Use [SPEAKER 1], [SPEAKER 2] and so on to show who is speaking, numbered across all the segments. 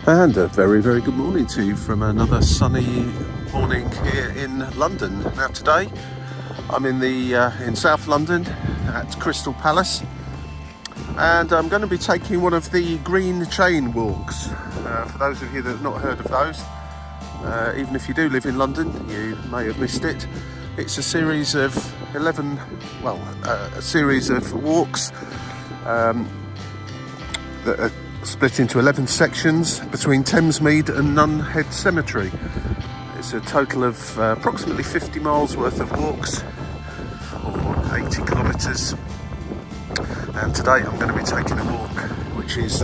[SPEAKER 1] And a very, very good morning to you from another sunny morning here in London. Now today I'm in South London at Crystal Palace, and I'm going to be taking one of the green chain walks. For those of you that have not heard of those, even if you do live in London, you may have missed it. It's a series of a series of walks that are split into 11 sections between Thamesmead and Nunhead Cemetery. It's a total of approximately 50 miles worth of walks, or 80 kilometres. And today I'm going to be taking a walk, which is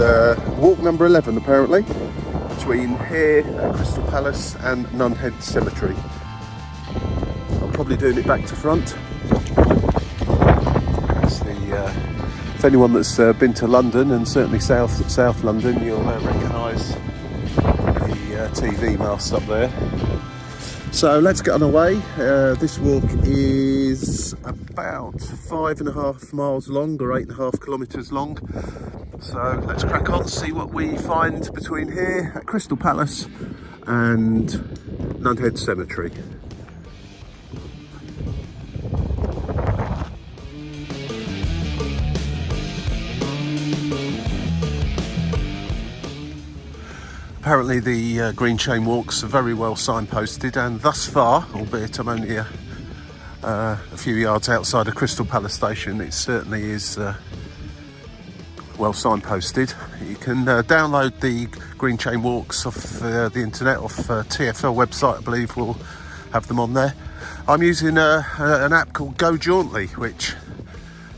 [SPEAKER 1] walk number 11 apparently, between here at Crystal Palace and Nunhead Cemetery. I'm probably doing it back to front. That's if anyone that's been to London, and certainly South London, you'll recognise the TV mast up there. So let's get on our way. This walk is about 5.5 miles long, or 8.5 kilometres long. So let's crack on, see what we find between here at Crystal Palace and Nunhead Cemetery. Apparently the green chain walks are very well signposted, and thus far, albeit I'm only a few yards outside of Crystal Palace station, it certainly is well signposted. You can download the green chain walks off the internet, off TfL website, I believe we'll have them on there. I'm using an app called Go Jauntly, which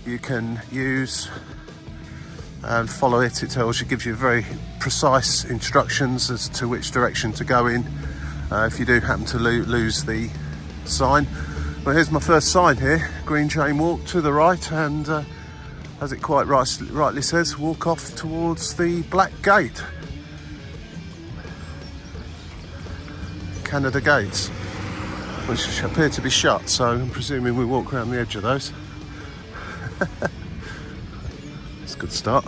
[SPEAKER 1] you can use and follow it. It gives you very precise instructions as to which direction to go in if you do happen to lose the sign. Well, here's my first sign here: green chain walk to the right, and as it quite rightly says, walk off towards the Black Gate, Canada Gates, which appear to be shut, so I'm presuming we walk around the edge of those. It's a good start.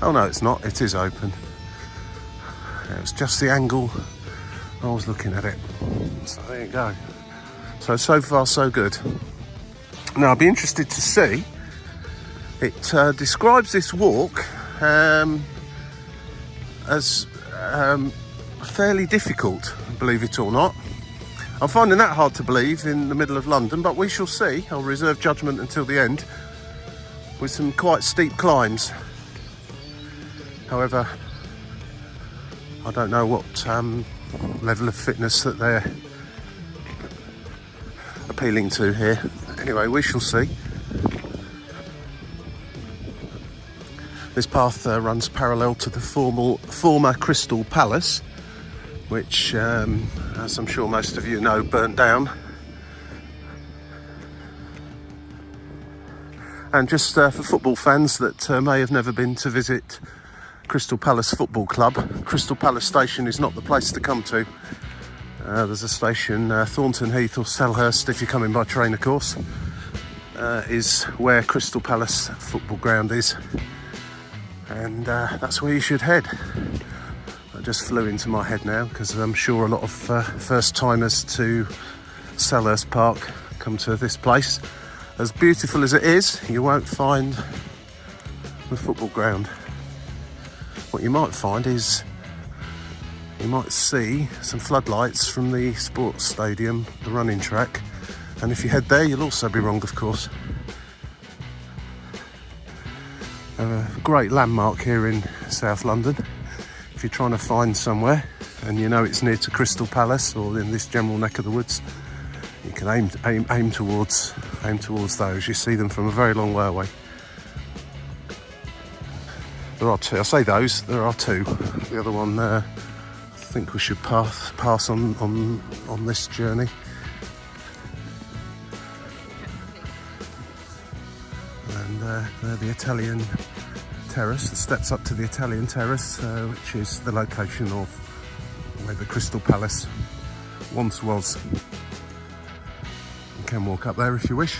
[SPEAKER 1] Oh no, it's not, it is open. It's just the angle I was looking at it. So there you go. So far so good. Now I'll be interested to see, it describes this walk as fairly difficult, believe it or not. I'm finding that hard to believe in the middle of London, but we shall see. I'll reserve judgment until the end, with some quite steep climbs. However, I don't know what level of fitness that they're appealing to here. Anyway, we shall see. This path runs parallel to the former Crystal Palace, which, as I'm sure most of you know, burnt down. And just for football fans that may have never been to visit Crystal Palace Football Club, Crystal Palace Station is not the place to come to. There's a station, Thornton Heath or Selhurst, if you're coming by train of course, is where Crystal Palace Football Ground is. And that's where you should head. That just flew into my head now, because I'm sure a lot of first timers to Selhurst Park come to this place. As beautiful as it is, you won't find the football ground. What you might find is, you might see some floodlights from the sports stadium, the running track, and if you head there you'll also be wrong, of course. A great landmark here in South London. If you're trying to find somewhere and you know it's near to Crystal Palace or in this general neck of the woods, you can aim towards those. You see them from a very long way away. There are two. I say those. There are two. The other one, I think we should pass on this journey. And they're the Italian terrace, the steps up to the Italian terrace, which is the location of where the Crystal Palace once was. You can walk up there if you wish.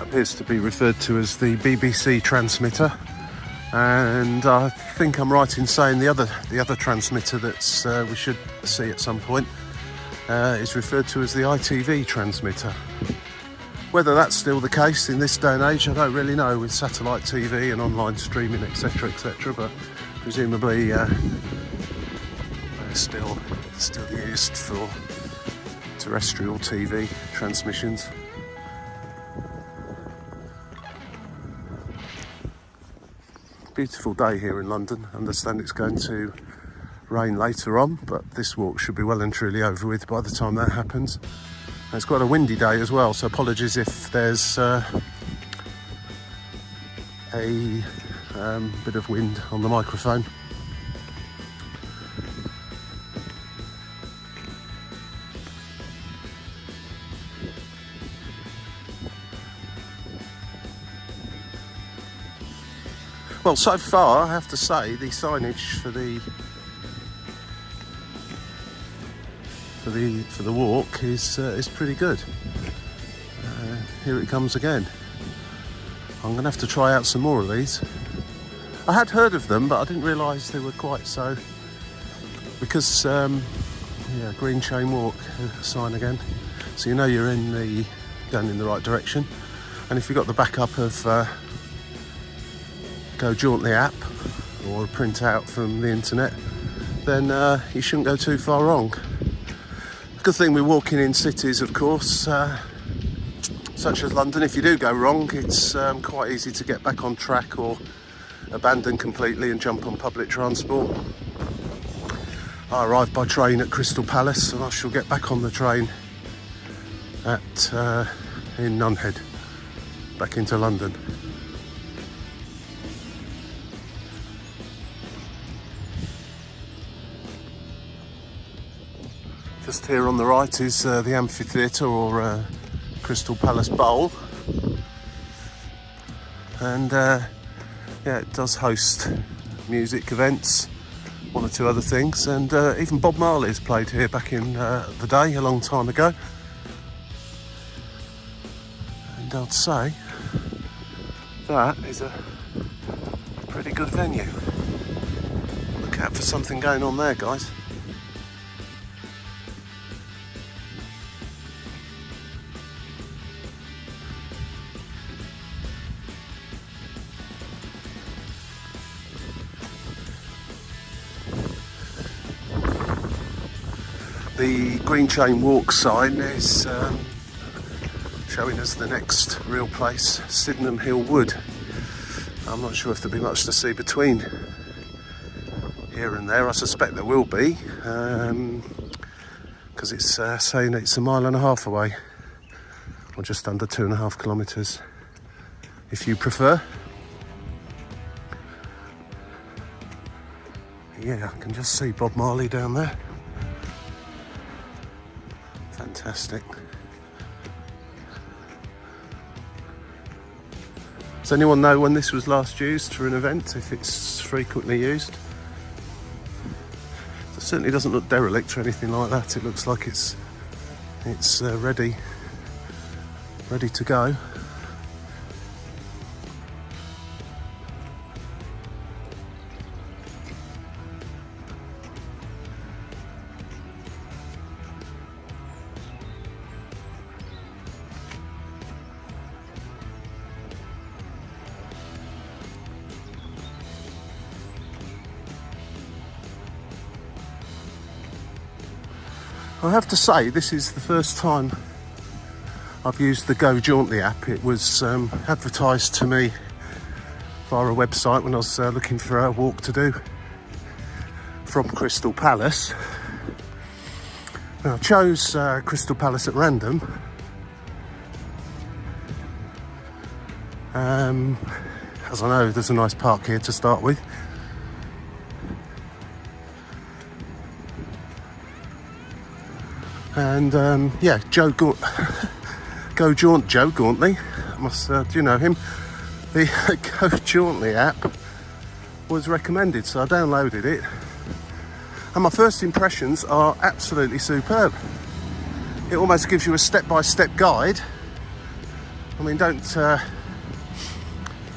[SPEAKER 1] Appears to be referred to as the BBC transmitter, and I think I'm right in saying the other transmitter that's we should see at some point is referred to as the ITV transmitter. Whether that's still the case in this day and age, I don't really know, with satellite TV and online streaming, etc., etc. But presumably they're still used for terrestrial TV transmissions. Beautiful day here in London. I understand it's going to rain later on, but this walk should be well and truly over with by the time that happens. And it's quite a windy day as well, so apologies if there's a bit of wind on the microphone. Well, so far, I have to say, the signage for the walk is pretty good. Here it comes again. I'm going to have to try out some more of these. I had heard of them, but I didn't realise they were quite so. Because yeah, green chain walk sign again, so you know you're going in the right direction. And if you've got the backup of Go Jauntly app or a printout from the internet, then you shouldn't go too far wrong. The good thing with walking in cities, of course, such as London, if you do go wrong, it's quite easy to get back on track or abandon completely and jump on public transport. I arrived by train at Crystal Palace, and I shall get back on the train in Nunhead, back into London. Just here on the right is the amphitheatre, or Crystal Palace Bowl, and yeah, it does host music events, one or two other things, and even Bob Marley's played here back in the day, a long time ago. And I'd say that is a pretty good venue. Look out for something going on there, guys. The green chain walk sign is showing us the next real place, Sydenham Hill Wood. I'm not sure if there'll be much to see between here and there. I suspect there will be, because it's saying it's 1.5 miles away, or just under 2.5 kilometres, if you prefer. Yeah, I can just see Bob Marley down there. Fantastic. Does anyone know when this was last used for an event, if it's frequently used? It certainly doesn't look derelict or anything like that. It looks like it's ready to go. I have to say, this is the first time I've used the Go Jauntly app. It was advertised to me via a website when I was looking for a walk to do from Crystal Palace. Now, I chose Crystal Palace at random. As I know, there's a nice park here to start with. And yeah, Joe Gauntly, do you know him? The Go Jauntly app was recommended, so I downloaded it. And my first impressions are absolutely superb. It almost gives you a step-by-step guide. I mean, don't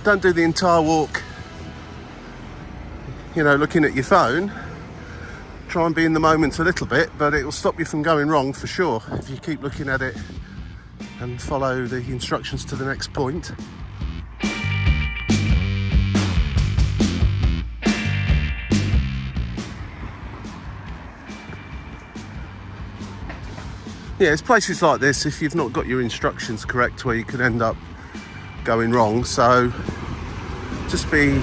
[SPEAKER 1] do the entire walk, you know, looking at your phone. Try and be in the moment a little bit, but it will stop you from going wrong for sure if you keep looking at it and follow the instructions to the next point. Yeah, it's places like this, if you've not got your instructions correct, where you could end up going wrong. So just be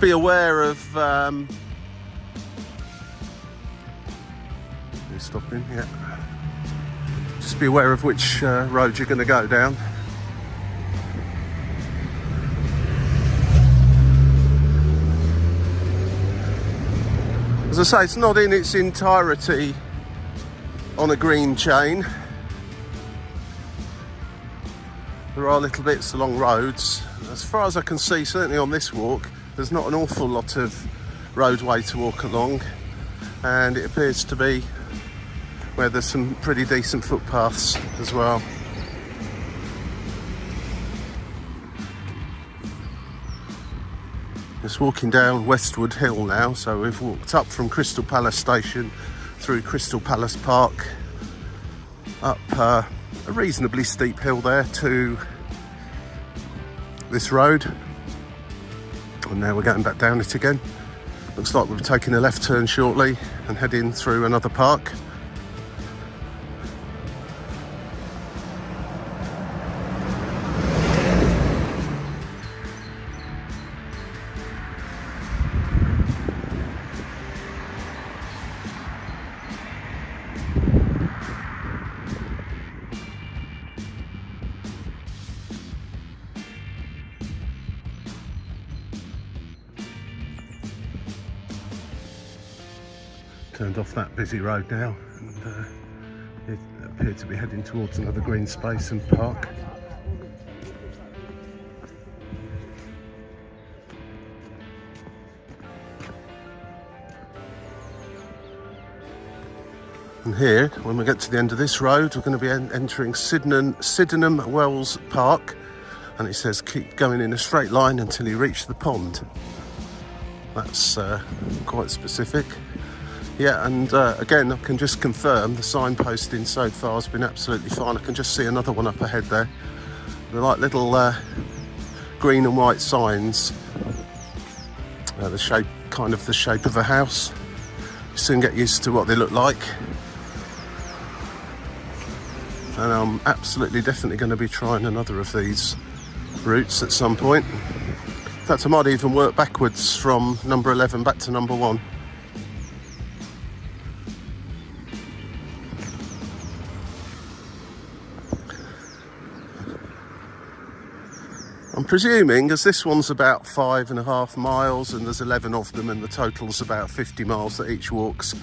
[SPEAKER 1] aware of you're stopping, yeah. Just be aware of which road you're going to go down. As I say, it's not in its entirety on a green chain. There are little bits along roads. As far as I can see, certainly on this walk, there's not an awful lot of roadway to walk along, and it appears to be where there's some pretty decent footpaths as well. Just walking down Westwood Hill now, so we've walked up from Crystal Palace Station through Crystal Palace Park, up a reasonably steep hill there to this road, and now we're going back down it again. Looks like we'll be taking a left turn shortly and heading through another park. Turned off that busy road now, and it appeared to be heading towards another green space and park. And here, when we get to the end of this road, we're going to be entering Sydenham Wells Park, and it says keep going in a straight line until you reach the pond. That's quite specific. Yeah, and again, I can just confirm the signposting so far has been absolutely fine. I can just see another one up ahead there. They're like little green and white signs. The shape, kind of the shape of a house. You soon get used to what they look like. And I'm absolutely definitely going to be trying another of these routes at some point. In fact, I might even work backwards from number 11 back to number 1. I'm presuming, as this one's about 5.5 miles and there's 11 of them, and the total's about 50 miles, that each walk's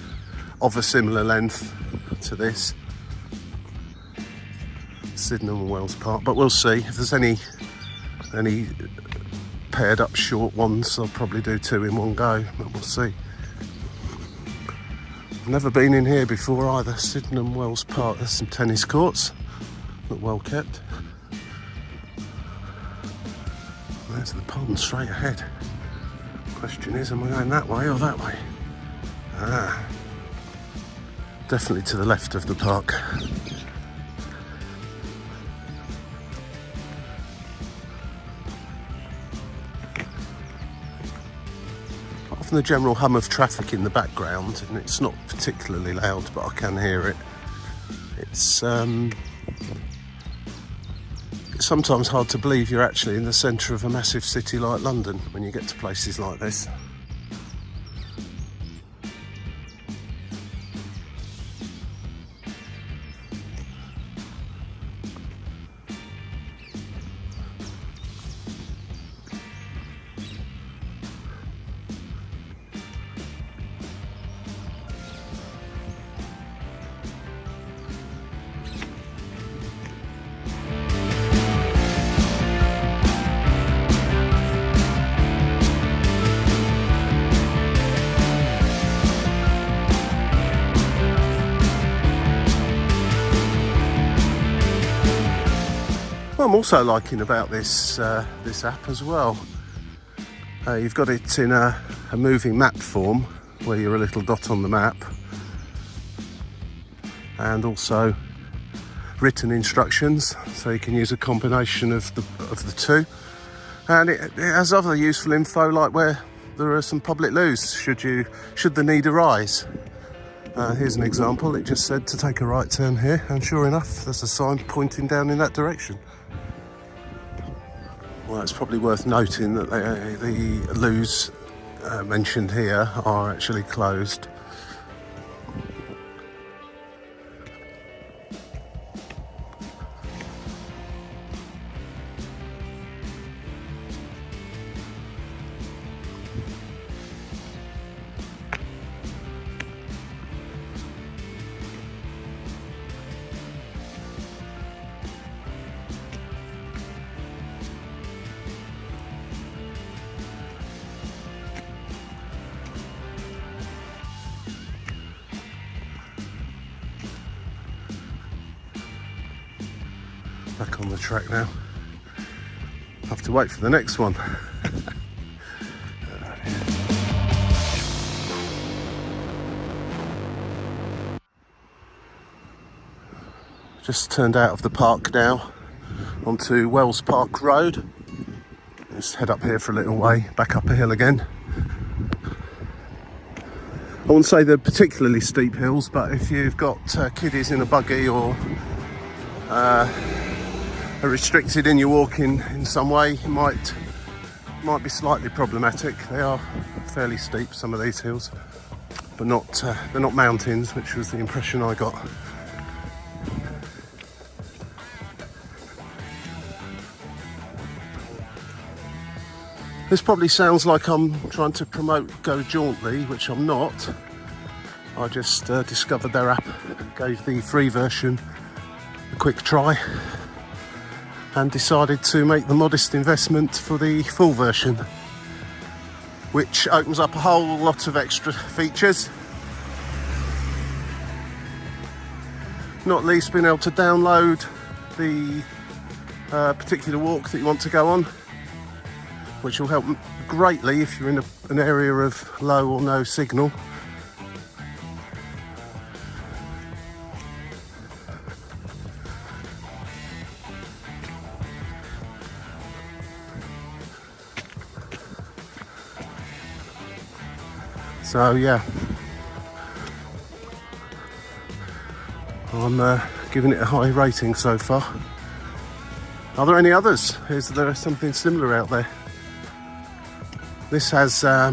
[SPEAKER 1] of a similar length to this Sydenham Wells Park. But we'll see if there's any paired up short ones. I'll probably do 2 in one go, but we'll see. I've never been in here before either. Sydenham Wells Park. There's some tennis courts, look well kept. There's the pond straight ahead. Question is, am I going that way or that way? Ah, definitely to the left of the park. Apart from the general hum of traffic in the background, and it's not particularly loud, but I can hear it. It's sometimes hard to believe you're actually in the centre of a massive city like London when you get to places like this. What I'm also liking about this this app as well, you've got it in a moving map form where you're a little dot on the map, and also written instructions, so you can use a combination of the two. And it has other useful info, like where there are some public loos should the need arise. Here's an example. It just said to take a right turn here, and sure enough there's a sign pointing down in that direction. Well, it's probably worth noting that the loos mentioned here are actually closed. Back on the track now. Have to wait for the next one. Just turned out of the park now onto Wells Park Road. Just head up here for a little way, back up a hill again. I wouldn't say they're particularly steep hills, but if you've got kiddies in a buggy or are restricted in your walking in some way, it might be slightly problematic. They are fairly steep, some of these hills, but they're not mountains, which was the impression I got. This probably sounds like I'm trying to promote Go Jauntly, which I'm not. I just discovered their app, gave the free version a quick try, and decided to make the modest investment for the full version, which opens up a whole lot of extra features. Not least being able to download the particular walk that you want to go on, which will help greatly if you're in an area of low or no signal. So yeah, I'm giving it a high rating so far. Are there any others? Is there something similar out there? This has a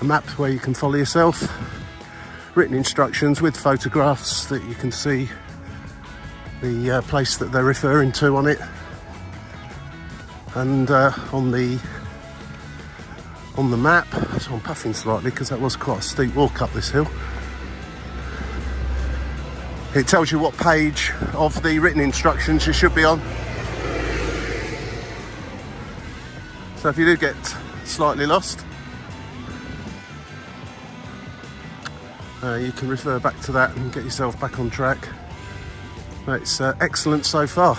[SPEAKER 1] map where you can follow yourself, written instructions with photographs that you can see the place that they're referring to on it, and on the map. So I'm puffing slightly because that was quite a steep walk up this hill. It tells you what page of the written instructions you should be on. So if you do get slightly lost, you can refer back to that and get yourself back on track. It's excellent so far.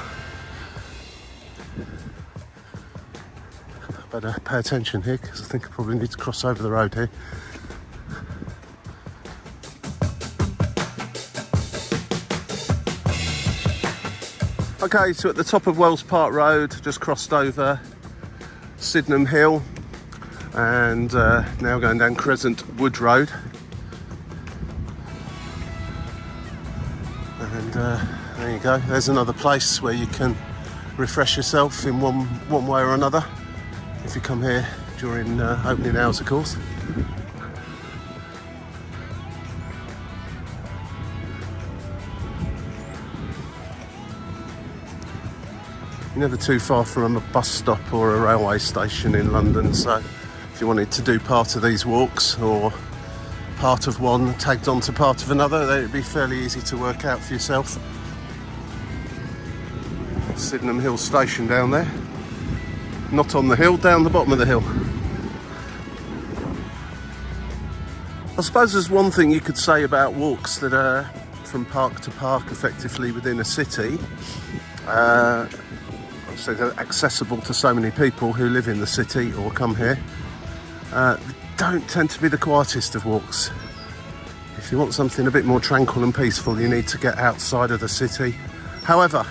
[SPEAKER 1] Better pay attention here because I think I probably need to cross over the road here. Okay, so at the top of Wells Park Road, just crossed over Sydenham Hill, and now going down Crescent Wood Road. And there you go, there's another place where you can refresh yourself in one way or another, if you come here during opening hours, of course. You're never too far from a bus stop or a railway station in London, so if you wanted to do part of these walks or part of one tagged onto part of another, then it'd be fairly easy to work out for yourself. Sydenham Hill Station down there. Not on the hill, down the bottom of the hill. I suppose there's one thing you could say about walks that are from park to park effectively within a city. So they're accessible to so many people who live in the city or come here. Don't tend to be the quietest of walks. If you want something a bit more tranquil and peaceful, you need to get outside of the city. However,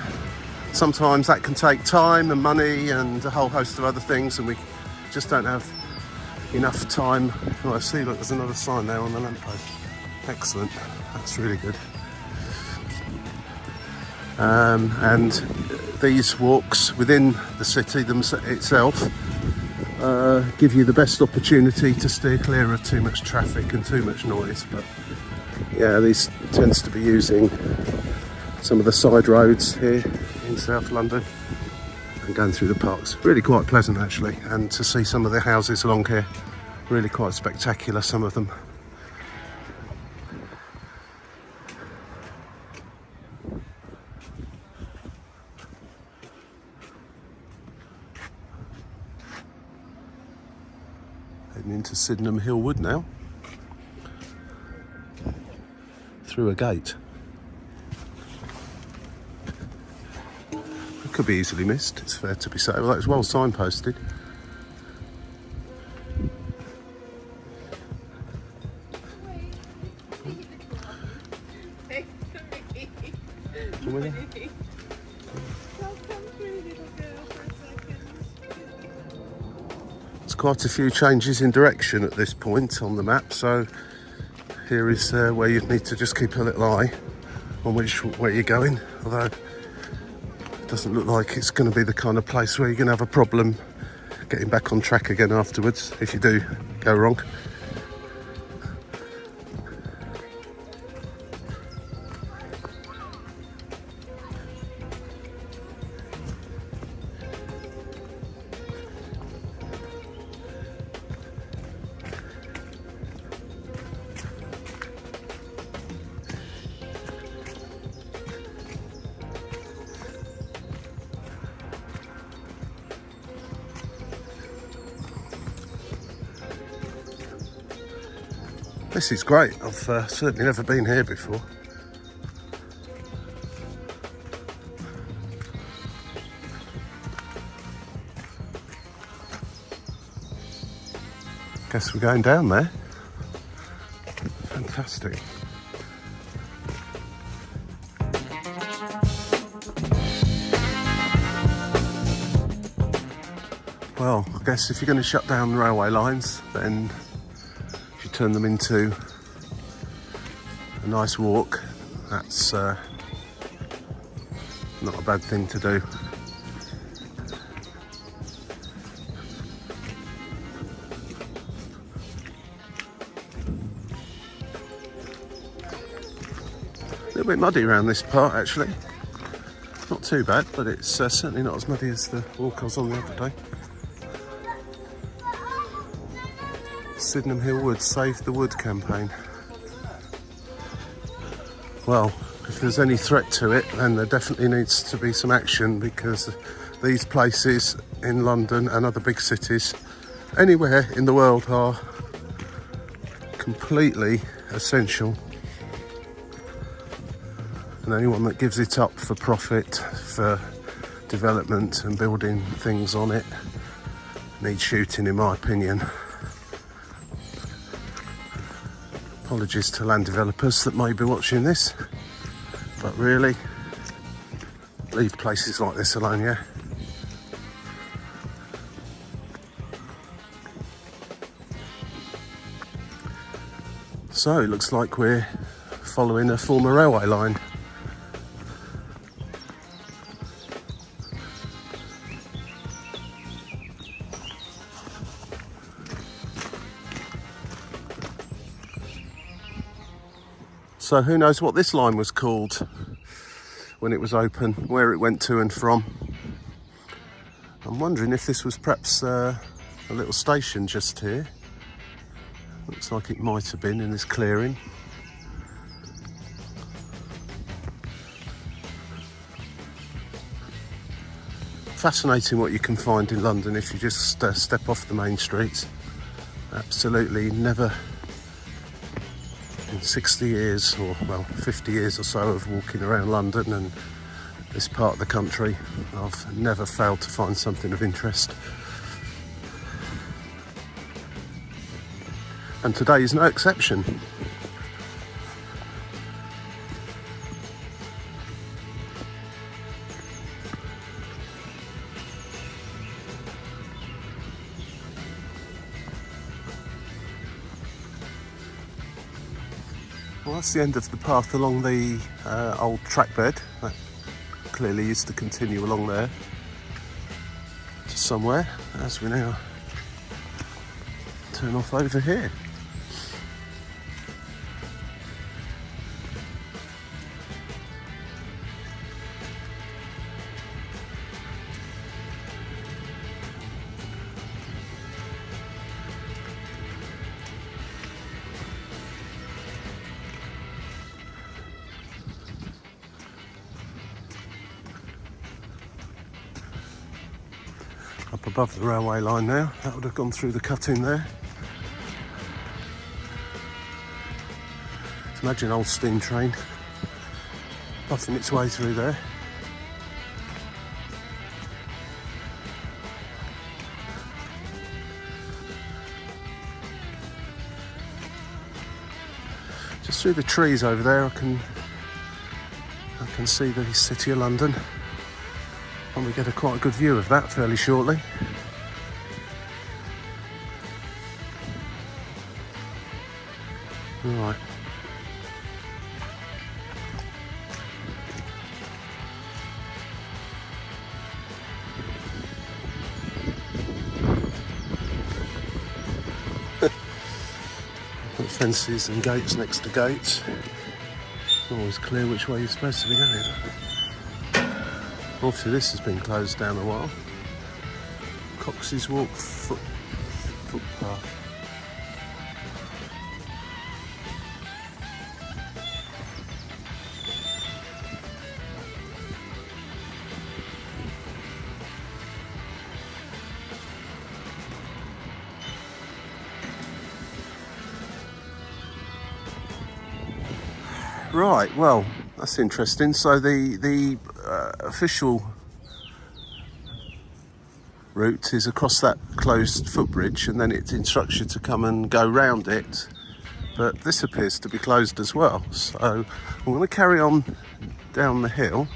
[SPEAKER 1] sometimes that can take time and money and a whole host of other things, and we just don't have enough time. Oh, I see, look, there's another sign there on the lamppost. Excellent, that's really good. And these walks within the city itself give you the best opportunity to steer clear of too much traffic and too much noise. But yeah, these tends to be using some of the side roads here in South London and going through the parks. Really quite pleasant actually, and to see some of the houses along here, really quite spectacular, some of them. Heading into Sydenham Hill Wood now, through a gate. It could be easily missed, it's fair to be said, although it's well signposted. There's quite a few changes in direction at this point on the map, so here is where you'd need to just keep a little eye on where you're going, although it doesn't look like it's going to be the kind of place where you're going to have a problem getting back on track again afterwards if you do go wrong. This is great, I've certainly never been here before. Guess we're going down there. Fantastic. Well, I guess if you're going to shut down the railway lines, then if you turn them into a nice walk, that's not a bad thing to do. A little bit muddy around this part actually. Not too bad, but it's certainly not as muddy as the walk I was on the other day. Sydenham Hill Wood, Save the Wood campaign. Well, if there's any threat to it, then there definitely needs to be some action, because these places in London and other big cities, anywhere in the world, are completely essential. And anyone that gives it up for profit, for development and building things on it, needs shooting, in my opinion. Apologies to land developers that may be watching this, but really, leave places like this alone, yeah? So, it looks like we're following a former railway line. So who knows what this line was called when it was open, where it went to and from. I'm wondering if this was perhaps a little station just here. Looks like it might have been in this clearing. Fascinating what you can find in London if you just step off the main streets. Absolutely never, in 60 years or well 50 years or so of walking around London and this part of the country, I've never failed to find something of interest. And today is no exception. Well, that's the end of the path along the old track bed. That clearly used to continue along there to somewhere, as we now turn off over here. Up above the railway line now, that would have gone through the cutting there. So imagine an old steam train buffing its way through there. Just through the trees over there I can see the City of London. And we get quite a good view of that fairly shortly. Right. Put fences and gates next to gates. Always clear which way you're supposed to be going. Obviously this has been closed down a while. Cox's Walk footpath. Right, well, that's interesting. So the official route is across that closed footbridge, and then it instructs you to come and go round it. But this appears to be closed as well. So I'm going to carry on down the hill,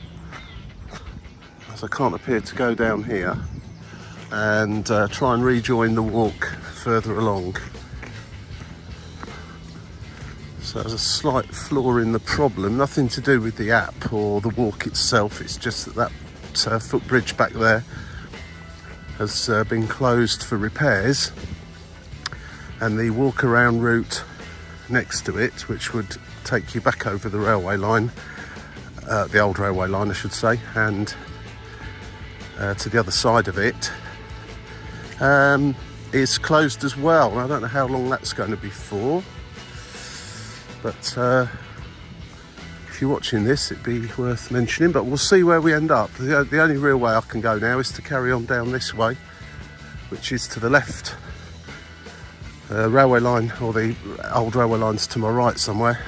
[SPEAKER 1] as I can't appear to go down here, and try and rejoin the walk further along. So there's a slight flaw in the problem, nothing to do with the app or the walk itself. It's just that footbridge back there has been closed for repairs, and the walk around route next to it, which would take you back over the railway line, the old railway line I should say, and to the other side of it, is closed as well. I don't know how long that's going to be for. But if you're watching this, it'd be worth mentioning, but we'll see where we end up. The only real way I can go now is to carry on down this way, which is to the left. Railway line, or the old railway line's to my right somewhere,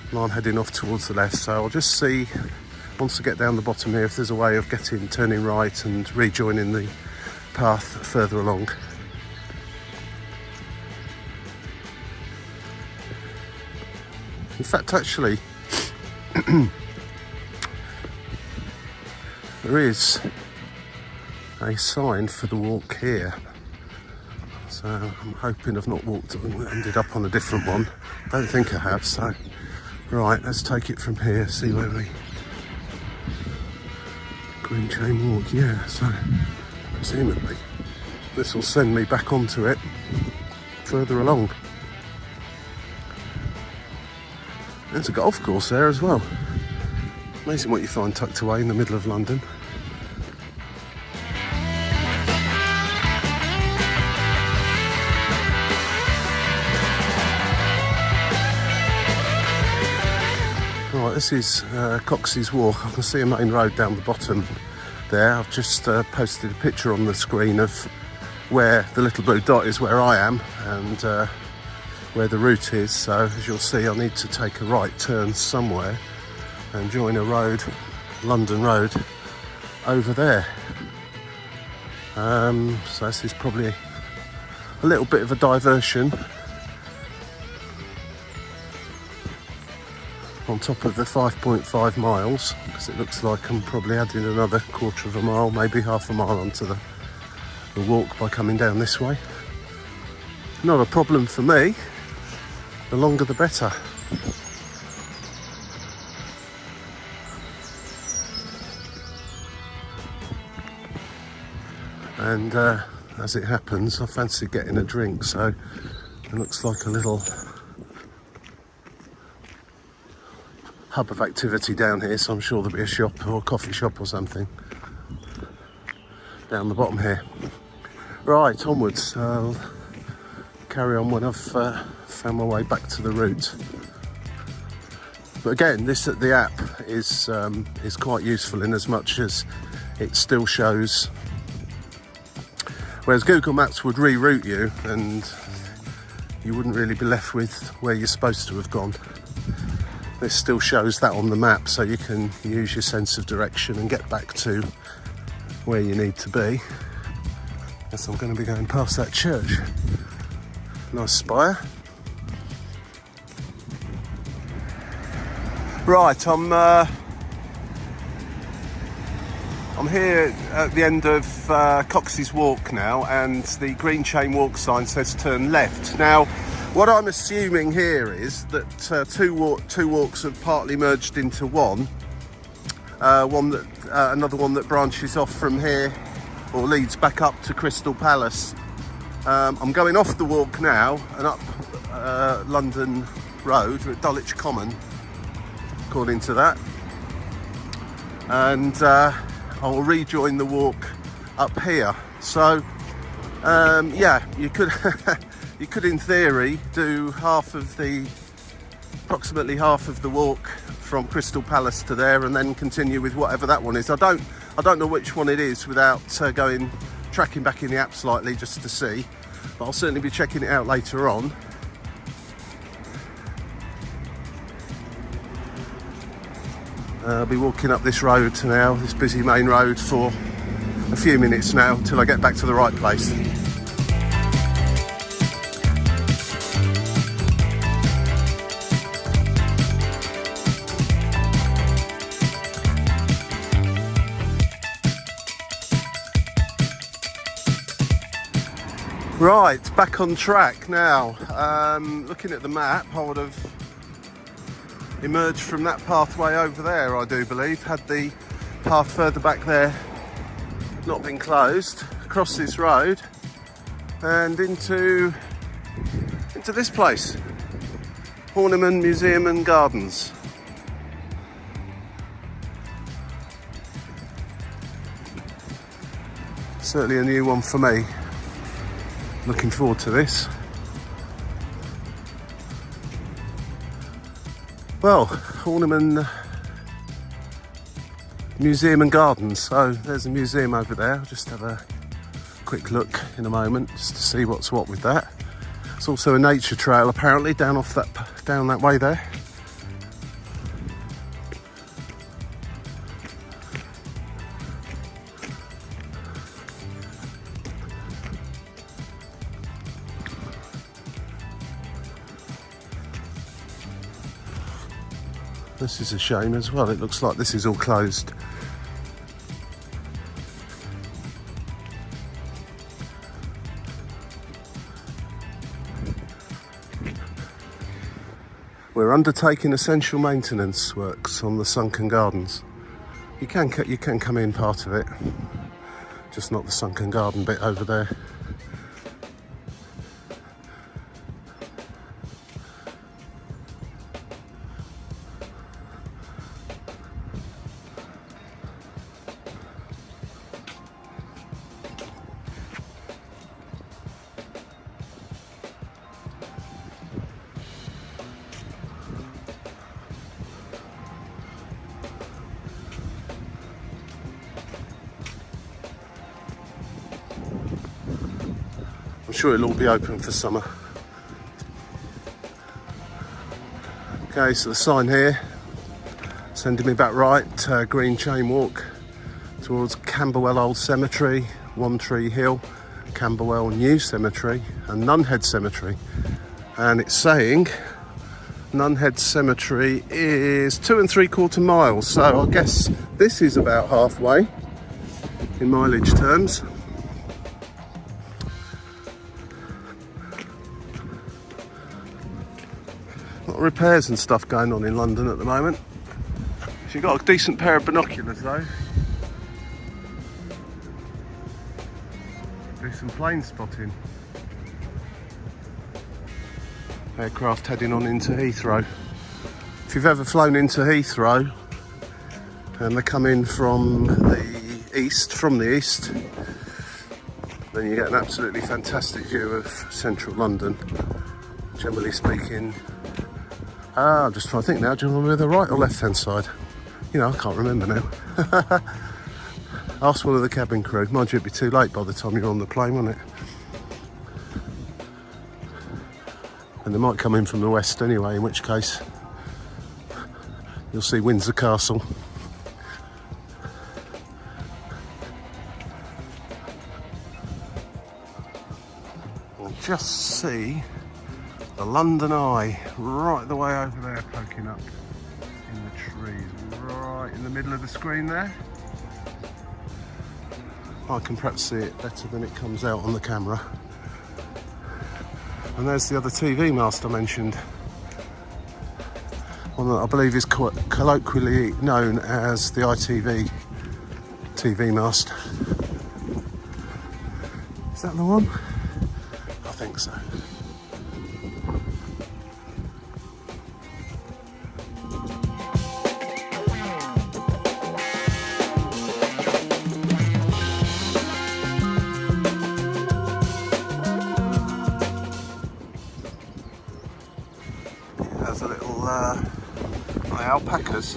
[SPEAKER 1] and I'm heading off towards the left. So I'll just see, once I get down the bottom here, if there's a way of turning right and rejoining the path further along. In fact, actually, there is a sign for the walk here. So I'm hoping I've not ended up on a different one. Don't think I have, so... Right, let's take it from here, see where we... Green Chain Walk, yeah, so presumably this will send me back onto it further along. There's a golf course there as well. Amazing what you find tucked away in the middle of London. Right, this is Cox's Walk. I can see a main road down the bottom there. I've just posted a picture on the screen of where the little blue dot is, where I am, and where the route is. So as you'll see, I need to take a right turn somewhere and join a road London Road over there. So this is probably a little bit of a diversion on top of the 5.5 miles, because it looks like I'm probably adding another quarter of a mile, maybe half a mile onto the walk by coming down this way. Not a problem for me, the longer the better. And as it happens, I fancy getting a drink, so it looks like a little hub of activity down here, so I'm sure there'll be a shop or a coffee shop or something down the bottom here. Right, onwards. I'll carry on when I've found my way back to the route. But again, the app is quite useful in as much as it still shows. Whereas Google Maps would reroute you and you wouldn't really be left with where you're supposed to have gone. This still shows that on the map, so you can use your sense of direction and get back to where you need to be. Guess I'm going to be going past that church. Nice spire. Right, I'm here at the end of Cox's Walk now, and the green chain walk sign says turn left. Now, what I'm assuming here is that two walks have partly merged into one. Another one that branches off from here or leads back up to Crystal Palace. I'm going off the walk now and up London Road at Dulwich Common, according to that. And I'll rejoin the walk up here. So yeah, you could you could in theory do approximately half of the walk from Crystal Palace to there, and then continue with whatever that one is. I don't know which one it is without tracking back in the app slightly just to see, but I'll certainly be checking it out later on. I'll be walking up this road now, this busy main road, for a few minutes now until I get back to the right place. Right, back on track now. Looking at the map, I would have emerged from that pathway over there, I do believe, had the path further back there not been closed, across this road and into this place, Horniman Museum and Gardens. Certainly a new one for me. Looking forward to this. Well, Horniman Museum and Gardens. So there's a museum over there. I'll just have a quick look in a moment just to see what's what with that. It's also a nature trail apparently down that way there. This is a shame as well. It looks like this is all closed. We're undertaking essential maintenance works on the sunken gardens. You can come in part of it, just not the sunken garden bit over there. I'm sure it'll all be open for summer. Okay, so the sign here Sending me back right, green chain walk towards Camberwell Old Cemetery, One Tree Hill, Camberwell New Cemetery and Nunhead Cemetery. And it's saying Nunhead Cemetery is 2 3/4 miles, so I guess this is about halfway in mileage terms. A lot of repairs and stuff going on in London at the moment. So you've got a decent pair of binoculars though. Do some plane spotting. Aircraft heading on into Heathrow. If you've ever flown into Heathrow and they come in from the east, then you get an absolutely fantastic view of central London. Generally speaking, I'm just trying to think now, do you remember the right or left hand side? You know, I can't remember now. Ask one of the cabin crew. Mind you, it'd be too late by the time you're on the plane, won't it? And they might come in from the west anyway, in which case you'll see Windsor Castle. We'll just see the London Eye right the way over there, poking up in the trees, right in the middle of the screen there. I can perhaps see it better than it comes out on the camera. And there's the other TV mast I mentioned. One that I believe is colloquially known as the ITV TV mast. Is that the one? I think so. There's a little alpacas.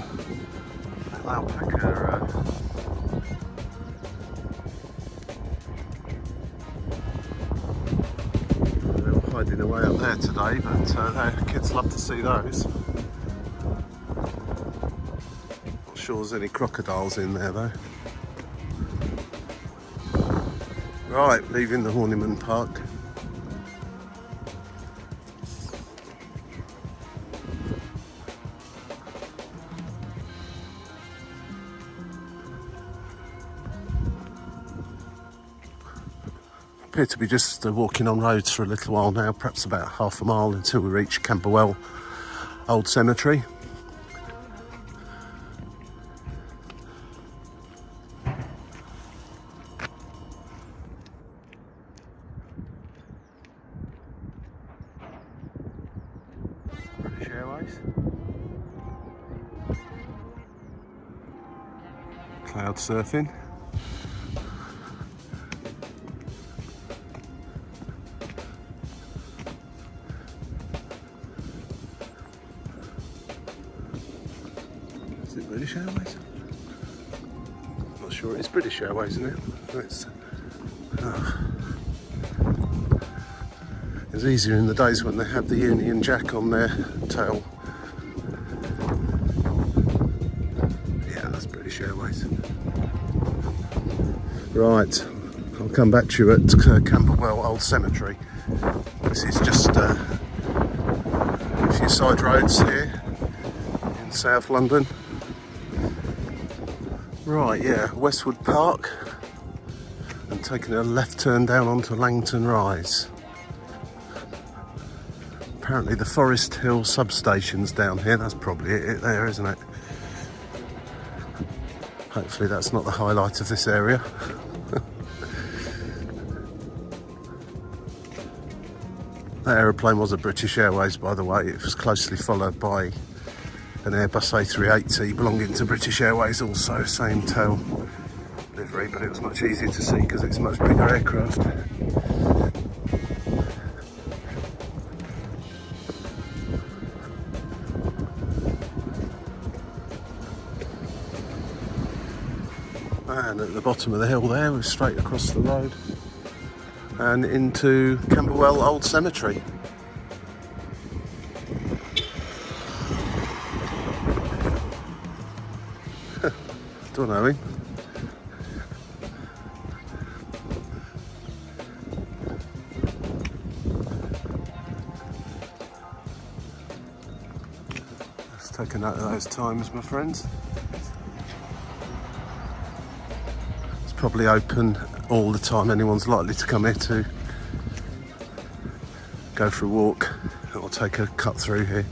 [SPEAKER 1] Little alpaca. They're all hiding away up there today, but the kids love to see those. Not sure there's any crocodiles in there though. Right, leaving the Horniman Park. Appear to be just walking on roads for a little while now, perhaps about half a mile until we reach Camberwell Old Cemetery. British Airways. Cloud surfing. Is it British Airways? I'm not sure, it's British Airways, isn't it? It was easier in the days when they had the Union Jack on their tail. Yeah, that's British Airways. Right, I'll come back to you at Camberwell Old Cemetery. This is just a few side roads here in South London. Right, yeah, Westwood Park, and taking a left turn down onto Langton Rise. Apparently the Forest Hill substation's down here, that's probably it there, isn't it? Hopefully that's not the highlight of this area. That aeroplane was a British Airways, by the way. It was closely followed by an Airbus A380 belonging to British Airways, also same tail livery, but it was much easier to see because it's a much bigger aircraft. And at the bottom of the hill there, we're straight across the road and into Camberwell Old Cemetery. Don't know him. Let's take a note of those times, my friends. It's probably open all the time. Anyone's likely to come here to go for a walk or take a cut through here.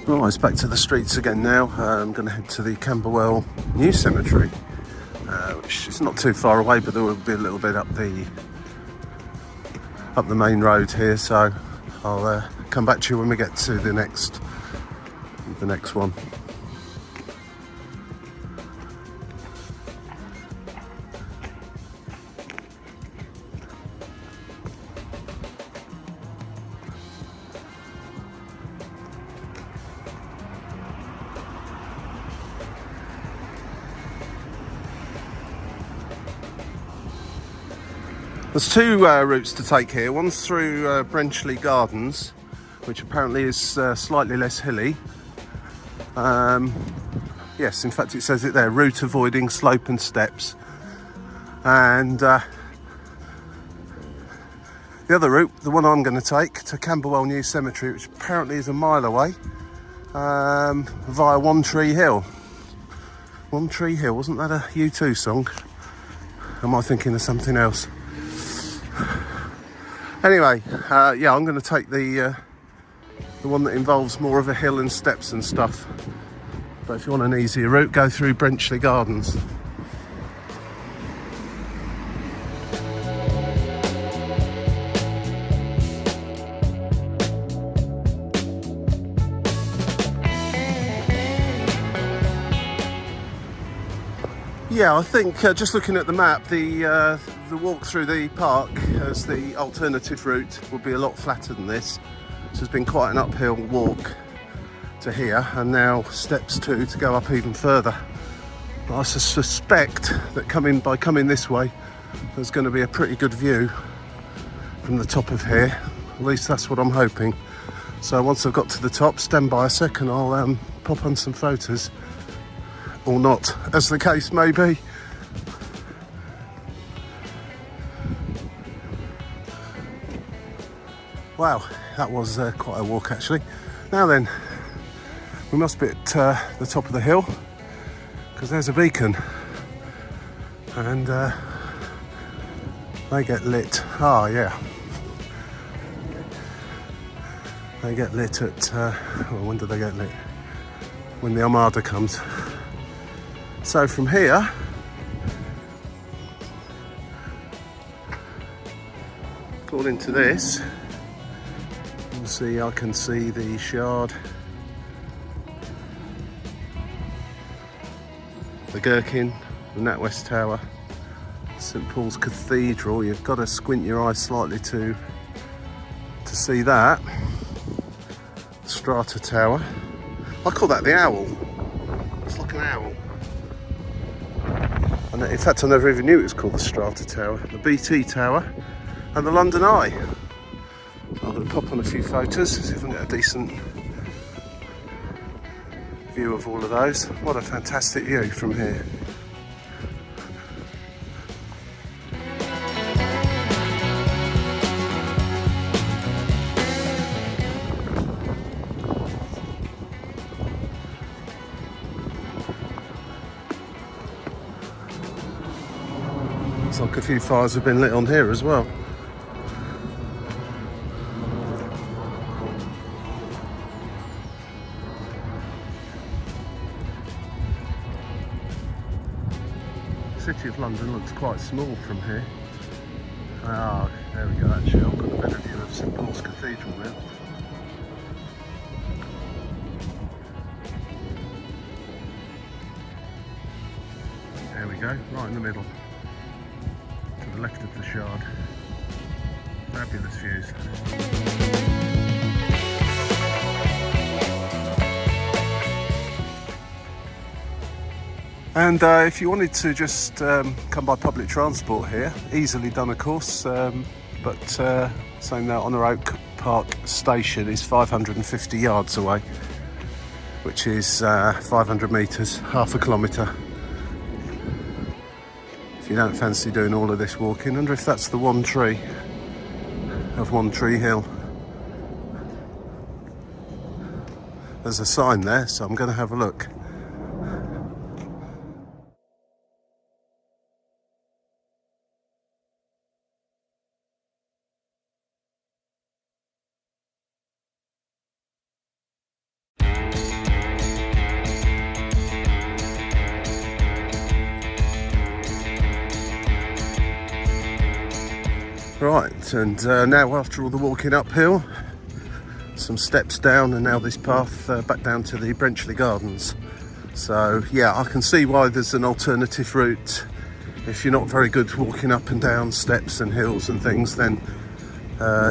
[SPEAKER 1] Right, it's back to the streets again now. I'm going to head to the Camberwell New Cemetery, which is not too far away, but there will be a little bit up the main road here. So I'll come back to you when we get to the next one. There's two routes to take here. One's through Brenchley Gardens, which apparently is slightly less hilly. Yes, in fact it says it there, route avoiding slope and steps. And the other route, the one I'm going to take to Camberwell New Cemetery, which apparently is a mile away, via One Tree Hill. One Tree Hill, wasn't that a U2 song? Am I thinking of something else? Anyway, yeah, I'm going to take the one that involves more of a hill and steps and stuff. But if you want an easier route, go through Brenchley Gardens. Yeah, I think just looking at the map, the walk through the park as the alternative route would be a lot flatter than this. So it's been quite an uphill walk to here, and now steps to go up even further. But I suspect that by coming this way, there's going to be a pretty good view from the top of here. At least that's what I'm hoping. So once I've got to the top, stand by a second, I'll pop on some photos. Or not, as the case may be. Wow, that was quite a walk actually. Now then, we must be at the top of the hill, because there's a beacon, and they get lit. Ah, yeah. They get lit at, well, when do they get lit? When the Armada comes. So from here, according to this, you'll see I can see the Shard, the Gherkin, the NatWest Tower, St Paul's Cathedral. You've got to squint your eyes slightly to see that. Strata Tower. I call that the owl. It's like an owl. And in fact, I never even knew it was called the Strata Tower. The BT Tower and the London Eye. I'm going to pop on a few photos, see if I can get a decent view of all of those. What a fantastic view from here. Looks like a few fires have been lit on here as well. The City of London looks quite small from here. Ah, there we go, actually I've got a better view of St Paul's Cathedral now. There we go, right in the middle. the left of the Shard. Fabulous views. And if you wanted to just come by public transport here, easily done of course, but saying that Honour Oak Park station is 550 yards away, which is 500 metres, half a kilometre. If you don't fancy doing all of this walking, I wonder if that's the One Tree of One Tree Hill. There's a sign there, so I'm going to have a look. Right, and now after all the walking uphill, some steps down, and now this path back down to the Brenchley Gardens. So yeah, I can see why there's an alternative route. If you're not very good walking up and down steps and hills and things, then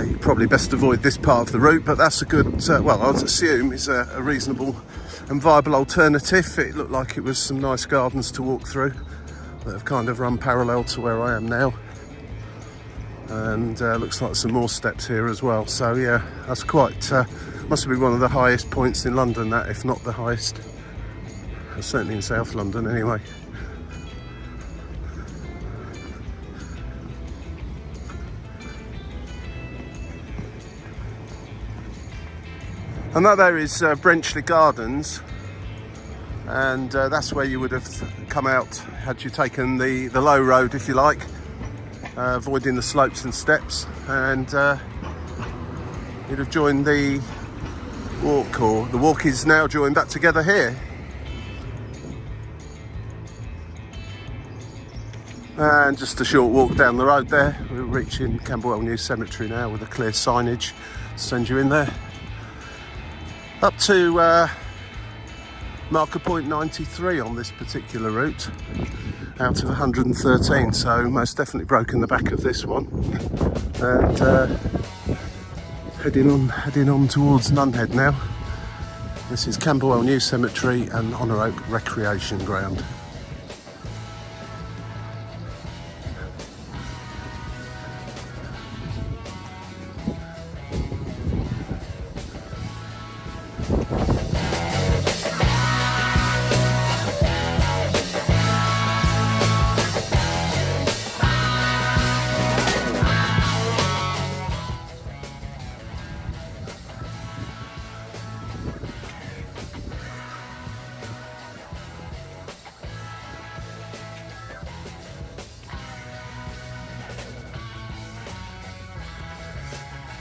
[SPEAKER 1] you probably best avoid this part of the route, but that's a good, well, I'd assume is a reasonable and viable alternative. It looked like it was some nice gardens to walk through that have kind of run parallel to where I am now. And looks like some more steps here as well. So yeah, that's quite, must be one of the highest points in London, that, if not the highest. Certainly in South London anyway. And that there is Brenchley Gardens, and that's where you would have come out had you taken the low road, if you like. Avoiding the slopes and steps, and you'd have joined the walk, or the walk is now joined back together here. And just a short walk down the road there, we're reaching Camberwell New Cemetery now with a clear signage to send you in there. Up to marker point 93 on this particular route out of 113, so most definitely broken the back of this one. And heading on towards Nunhead now. This is Camberwell New Cemetery and Honour Oak Recreation Ground.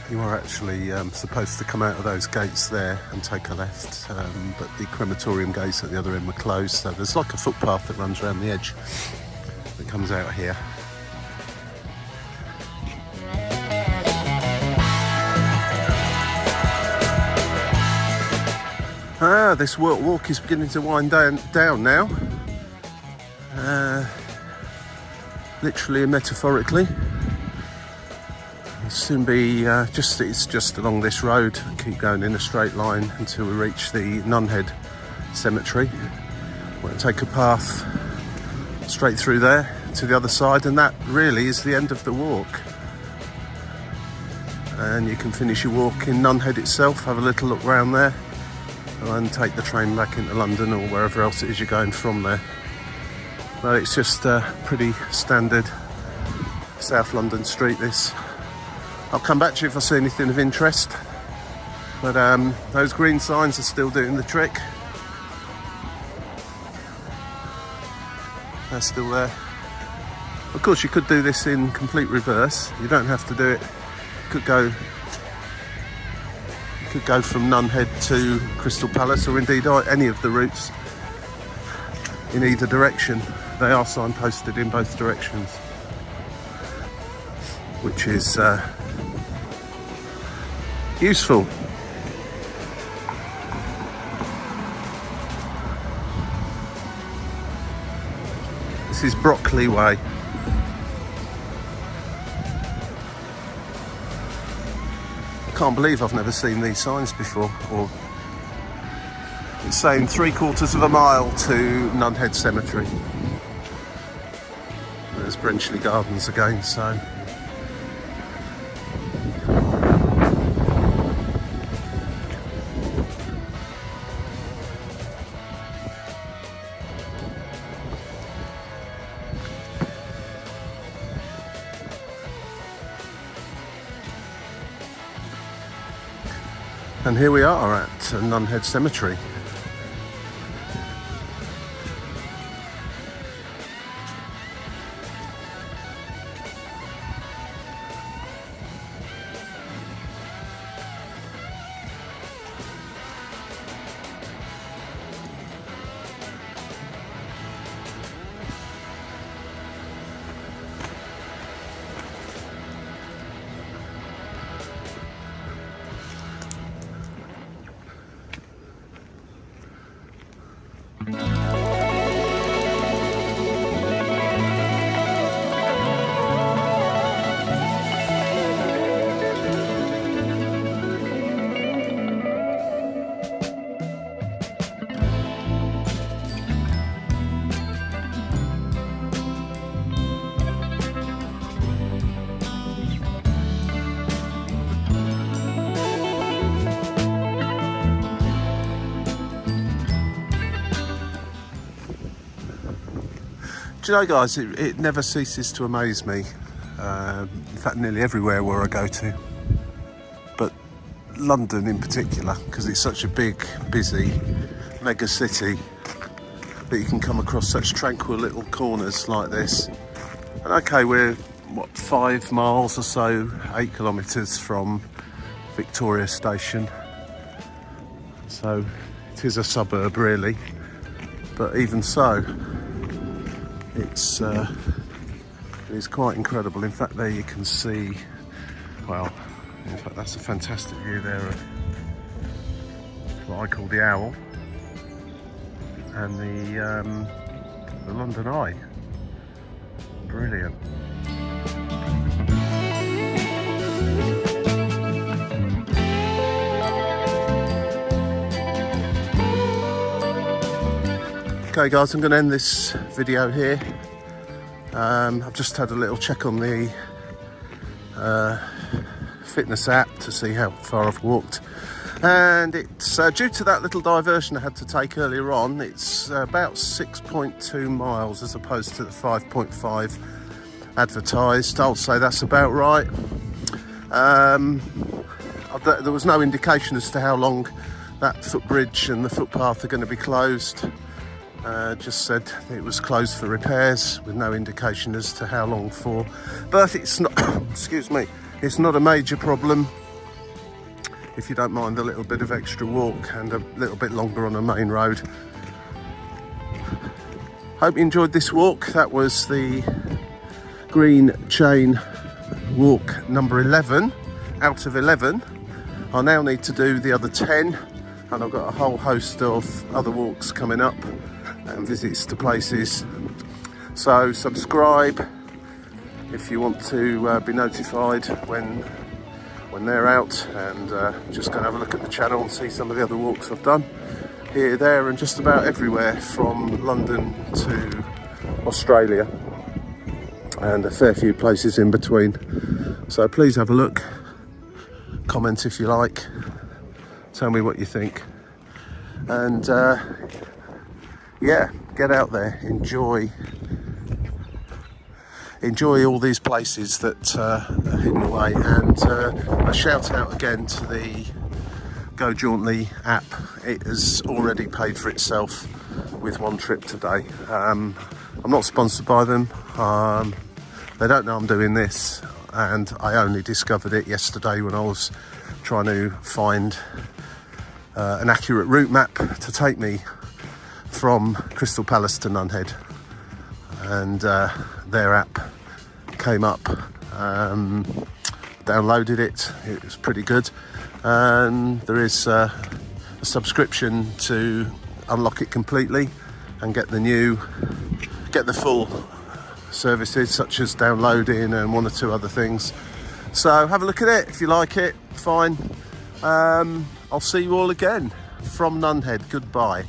[SPEAKER 1] You are actually supposed to come out of those gates there and take a left, but the crematorium gates at the other end were closed, so there's like a footpath that runs around the edge that comes out here. This walk is beginning to wind down now, literally and metaphorically. Soon be it's just along this road, keep going in a straight line until we reach the Nunhead Cemetery. We'll take a path straight through there to the other side, and that really is the end of the walk. And you can finish your walk in Nunhead itself, have a little look round there, and take the train back into London or wherever else it is you're going from there. But it's just a pretty standard South London street, this. I'll come back to you if I see anything of interest, but those green signs are still doing the trick. They're still there. Of course, you could do this in complete reverse. You don't have to do it. You could go from Nunhead to Crystal Palace, or indeed any of the routes in either direction. They are signposted in both directions, which is useful. This is Brockley Way. Can't believe I've never seen these signs before. Or it's saying 3/4 of a mile to Nunhead Cemetery. There's Brenchley Gardens again, so. And here we are at Nunhead Cemetery. Do you know, guys, it never ceases to amaze me. In fact, nearly everywhere where I go to. But London in particular, because it's such a big, busy, mega city, that you can come across such tranquil little corners like this. And okay, we're, what, 5 miles or so, 8 kilometres from Victoria Station. So it is a suburb, really. But even so, it is quite incredible. In fact, there you can see, well, in fact, that's a fantastic view there of what I call the Owl and the London Eye. Brilliant. Okay guys, I'm going to end this video here. I've just had a little check on the fitness app to see how far I've walked, and it's due to that little diversion I had to take earlier on, it's about 6.2 miles as opposed to the 5.5 advertised. I'll say that's about right. There was no indication as to how long that footbridge and the footpath are going to be closed. Just said it was closed for repairs with no indication as to how long for, but it's not excuse me, it's not a major problem if you don't mind a little bit of extra walk and a little bit longer on a main road. Hope you enjoyed this walk. That was the green chain walk number 11 out of 11. I now need to do the other 10, and I've got a whole host of other walks coming up and visits to places. So subscribe if you want to be notified when they're out, and just go and have a look at the channel and see some of the other walks I've done here, there and just about everywhere from London to Australia and a fair few places in between. So please have a look, comment if you like, tell me what you think, and yeah, get out there, enjoy all these places that are hidden away. And a shout out again to the Go Jauntly app. It has already paid for itself with one trip today. I'm not sponsored by them. They don't know I'm doing this, and I only discovered it yesterday when I was trying to find an accurate route map to take me from Crystal Palace to Nunhead, and their app came up. Downloaded it. It was pretty good, and there is a subscription to unlock it completely and get the full services such as downloading and one or two other things. So have a look at it. If you like it, fine. I'll see you all again from Nunhead. Goodbye.